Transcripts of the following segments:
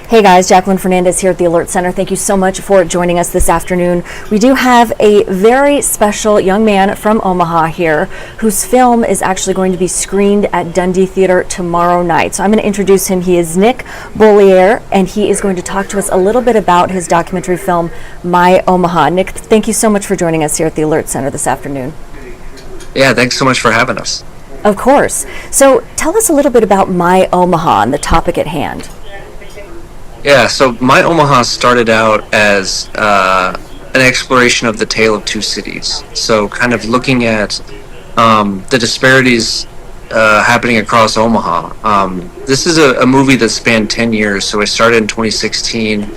Hey guys, Jacqueline Fernandez here at the Alert Center. Thank you so much for joining us this afternoon. We do have a very special young man from Omaha here whose film is actually going to be screened at Dundee Theater tomorrow night. So I'm going to introduce him. He is Nick Bollier, and he is going to talk to us a little bit about his documentary film, My Omaha. Nick, thank you so much for joining us here at the Alert Center this afternoon. Yeah, thanks so much for having us. Of course. So tell us a little bit about My Omaha and the topic at hand. Yeah, so My Omaha started out as an exploration of the tale of two cities. So kind of looking at the disparities happening across Omaha. This is a movie that spanned 10 years, so I started in 2016,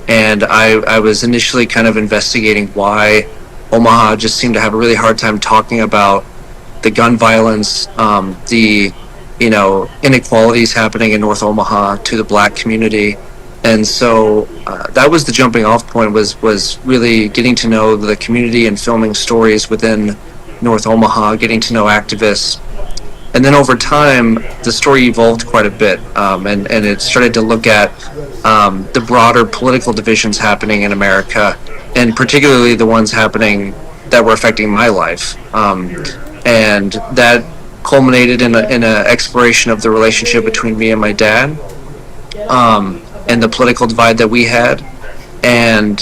and I was initially kind of investigating why Omaha just seemed to have a really hard time talking about the gun violence, the inequalities happening in North Omaha to the black community. And so that was the jumping off point, was really getting to know the community and filming stories within North Omaha, getting to know activists. And then over time, the story evolved quite a bit, and it started to look at the broader political divisions happening in America, and particularly the ones happening that were affecting my life. And that culminated in an exploration of the relationship between me and my dad. And the political divide that we had, and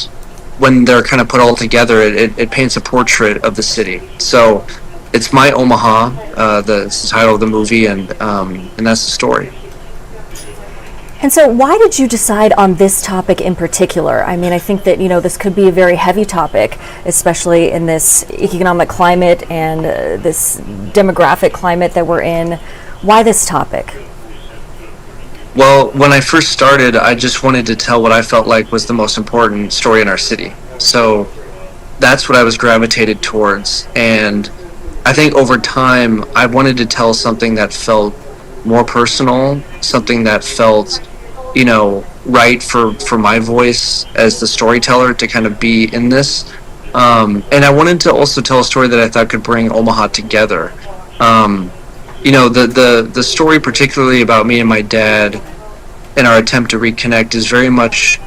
when they're kind of put all together, it paints a portrait of the city. So it's My Omaha, it's the title of the movie, and that's the story. And so why did you decide on this topic in particular? I mean, I think that, this could be a very heavy topic, especially in this economic climate and this demographic climate that we're in. Why this topic? Well, when I first started, I just wanted to tell what I felt like was the most important story in our city. So that's what I was gravitated towards. And I think over time, I wanted to tell something that felt more personal, something that felt, right for my voice as the storyteller to kind of be in this. And I wanted to also tell a story that I thought could bring Omaha together. The story particularly about me and my dad and our attempt to reconnect is very much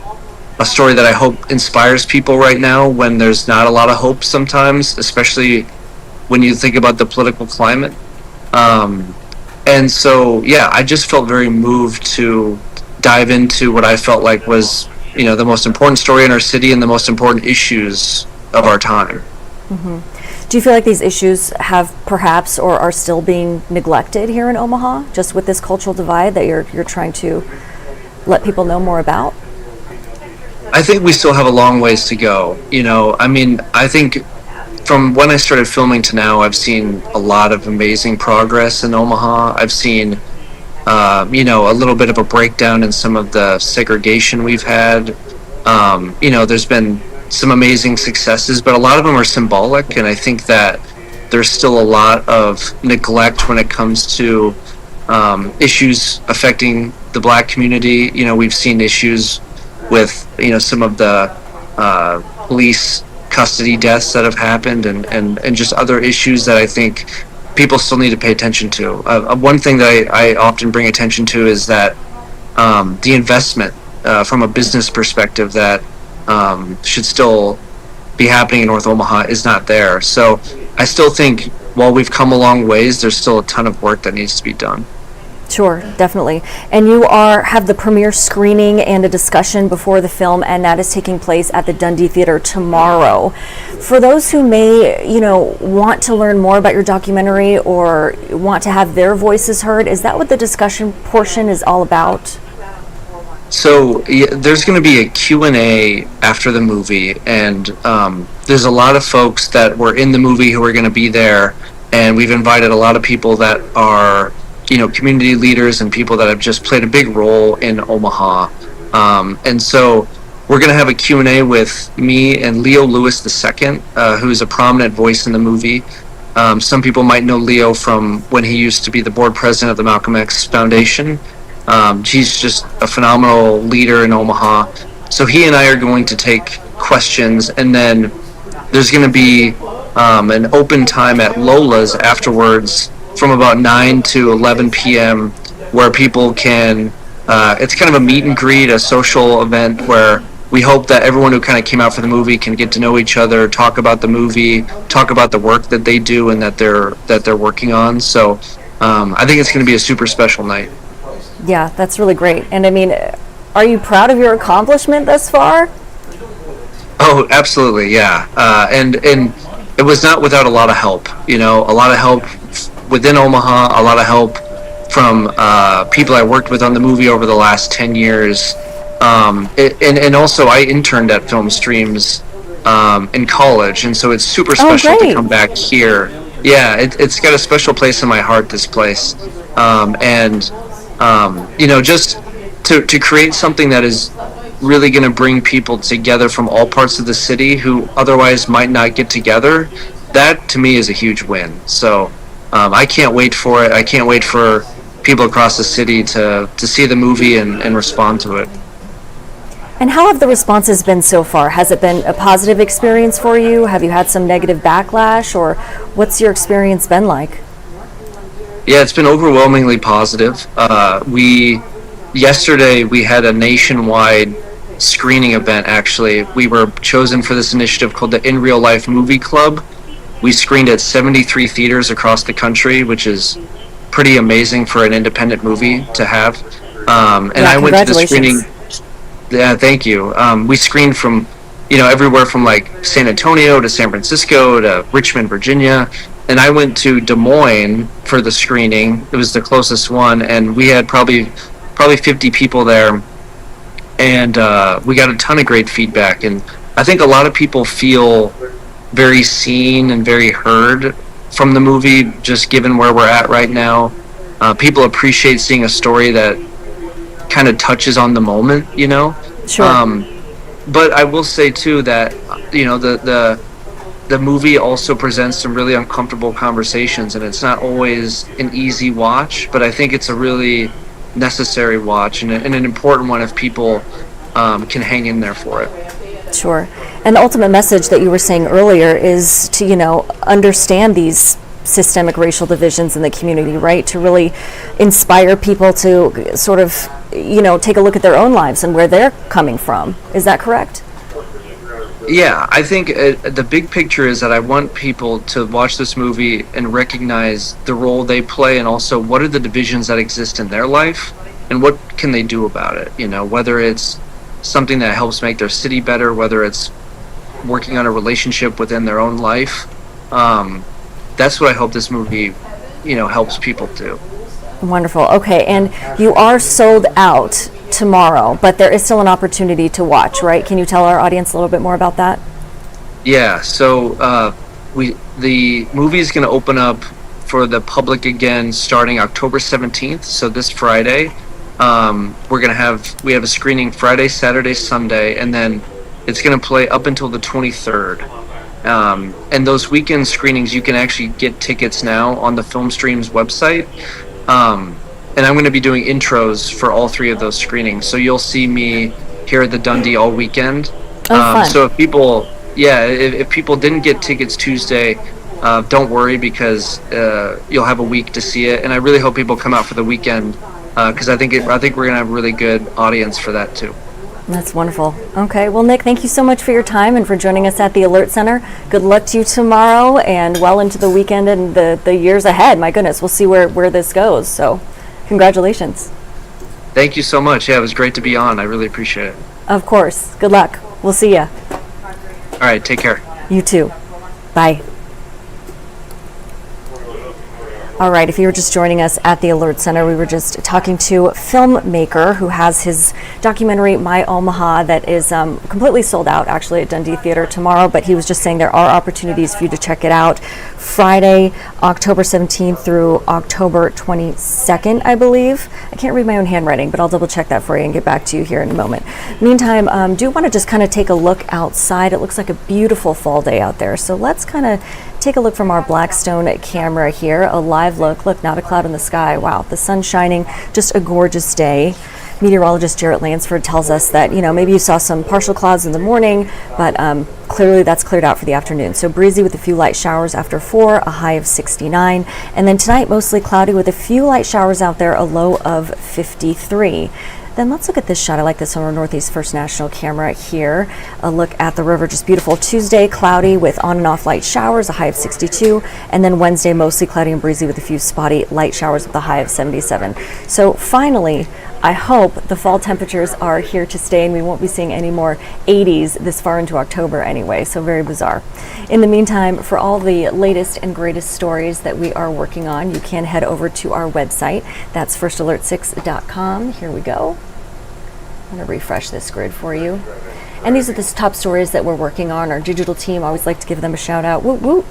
a story that I hope inspires people right now when there's not a lot of hope sometimes, especially when you think about the political climate. And so, I just felt very moved to dive into what I felt like was, the most important story in our city and the most important issues of our time. Mm-hmm. Do you feel like these issues have perhaps or are still being neglected here in Omaha, just with this cultural divide that you're trying to let people know more about? I think we still have a long ways to go. I think from when I started filming to now, I've seen a lot of amazing progress in Omaha. I've seen, a little bit of a breakdown in some of the segregation we've had. There's been some amazing successes, but a lot of them are symbolic, and I think that there's still a lot of neglect when it comes to issues affecting the black community. We've seen issues with some of the police custody deaths that have happened, and just other issues that I think people still need to pay attention to. One thing that I often bring attention to is that the investment from a business perspective that should still be happening in North Omaha is not there. So I still think while we've come a long ways, there's still a ton of work that needs to be done. Sure, definitely. And you have the premiere screening and a discussion before the film, and that is taking place at the Dundee Theater tomorrow. For those who may, want to learn more about your documentary or want to have their voices heard, is that what the discussion portion is all about? So there's going to be a Q&A after the movie, and there's a lot of folks that were in the movie who are going to be there, and we've invited a lot of people that are community leaders and people that have just played a big role in Omaha. And so we're going to have a Q&A with me and Leo Lewis II, who's a prominent voice in the movie. Some people might know Leo from when he used to be the board president of the Malcolm X Foundation. He's just a phenomenal leader in Omaha. So he and I are going to take questions, and then there's going to be an open time at Lola's afterwards from about 9 to 11 p.m. where people can, it's kind of a meet and greet, a social event where we hope that everyone who kind of came out for the movie can get to know each other, talk about the movie, talk about the work that they do and that they're working on. So I think it's going to be a super special night. Yeah, that's really great. And I mean, are you proud of your accomplishment thus far? Oh, absolutely, yeah. And it was not without a lot of help. You know, a lot of help within Omaha, a lot of help from people I worked with on the movie over the last 10 years. And also, I interned at Film Streams in college, and so it's super special to come back here. Yeah, it's got a special place in my heart, this place. You know, just to create something that is really going to bring people together from all parts of the city who otherwise might not get together, that to me is a huge win. So I can't wait for it. I can't wait for people across the city to see the movie and respond to it. And how have the responses been so far? Has it been a positive experience for you? Have you had some negative backlash, or what's your experience been like? Yeah, it's been overwhelmingly positive. Yesterday we had a nationwide screening event. Actually, we were chosen for this initiative called the In Real Life Movie Club. We screened at 73 theaters across the country, which is pretty amazing for an independent movie to have. And I went to the screening. Yeah, thank you. We screened from, you know, everywhere from like San Antonio to San Francisco to Richmond, Virginia. And I went to Des Moines for the screening. It was the closest one, and we had probably 50 people there. And we got a ton of great feedback. And I think a lot of people feel very seen and very heard from the movie, just given where we're at right now. People appreciate seeing a story that kind of touches on the moment, you know. Sure. But I will say too that, you know, the movie also presents some really uncomfortable conversations, and it's not always an easy watch, but I think it's a really necessary watch and an important one if people can hang in there for it. Sure. And the ultimate message that you were saying earlier is to, you know, understand these systemic racial divisions in the community, right? To really inspire people to sort of, you know, take a look at their own lives and where they're coming from. Is that correct? Yeah, I think the big picture is that I want people to watch this movie and recognize the role they play, and also what are the divisions that exist in their life and what can they do about it, you know, whether it's something that helps make their city better, whether it's working on a relationship within their own life. That's what I hope this movie, you know, helps people do. Wonderful. Okay, and you are sold out tomorrow, but there is still an opportunity to watch, right? Can you tell our audience a little bit more about that? Yeah, so the movie is going to open up for the public again starting October 17th, so this Friday. We have a screening Friday, Saturday, Sunday, and then it's going to play up until the 23rd. And those weekend screenings, you can actually get tickets now on the Film Streams website. And I'm going to be doing intros for all three of those screenings. So you'll see me here at the Dundee all weekend. Fun. So if people didn't get tickets Tuesday, don't worry, because you'll have a week to see it. And I really hope people come out for the weekend, because I think we're going to have a really good audience for that too. That's wonderful. Okay, well, Nick, thank you so much for your time and for joining us at the Alert Center. Good luck to you tomorrow and well into the weekend and the years ahead. My goodness, we'll see where this goes. So, congratulations. Thank you so much. Yeah, it was great to be on. I really appreciate it. Of course. Good luck. We'll see ya. All right, take care. You too. Bye. All right, if you were just joining us at the Alert Center, we were just talking to a filmmaker who has his documentary, My Omaha, that is completely sold out, actually, at Dundee Theater tomorrow, but he was just saying there are opportunities for you to check it out Friday, October 17th through October 22nd, I believe. I can't read my own handwriting, but I'll double check that for you and get back to you here in a moment. Meantime, do want to just kind of take a look outside. It looks like a beautiful fall day out there, so let's kind of take a look from our Blackstone camera here. A live look. Look, not a cloud in the sky. Wow, the sun's shining. Just a gorgeous day. Meteorologist Jarrett Lansford tells us that, maybe you saw some partial clouds in the morning, but clearly that's cleared out for the afternoon. So breezy with a few light showers after 4, a high of 69. And then tonight, mostly cloudy with a few light showers out there, a low of 53. Then let's look at this shot. I like this on our Northeast First National camera here. A look at the river, just beautiful. Tuesday, cloudy with on and off light showers, a high of 62. And then Wednesday, mostly cloudy and breezy with a few spotty light showers with a high of 77. So finally, I hope the fall temperatures are here to stay and we won't be seeing any more 80s this far into October anyway, so very bizarre. In the meantime, for all the latest and greatest stories that we are working on, you can head over to our website. That's firstalert6.com. Here we go. I'm going to refresh this grid for you. And these are the top stories that we're working on. Our digital team, I always like to give them a shout out. Whoop, whoop.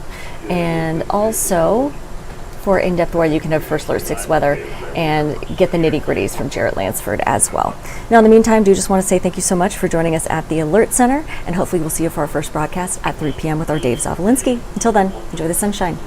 And also, for in-depth weather, you can have First Alert 6 weather and get the nitty-gritties from Jarrett Lansford as well. Now, in the meantime, do just want to say thank you so much for joining us at the Alert Center, and hopefully we'll see you for our first broadcast at 3 p.m. with our Dave Zavolinsky. Until then, enjoy the sunshine.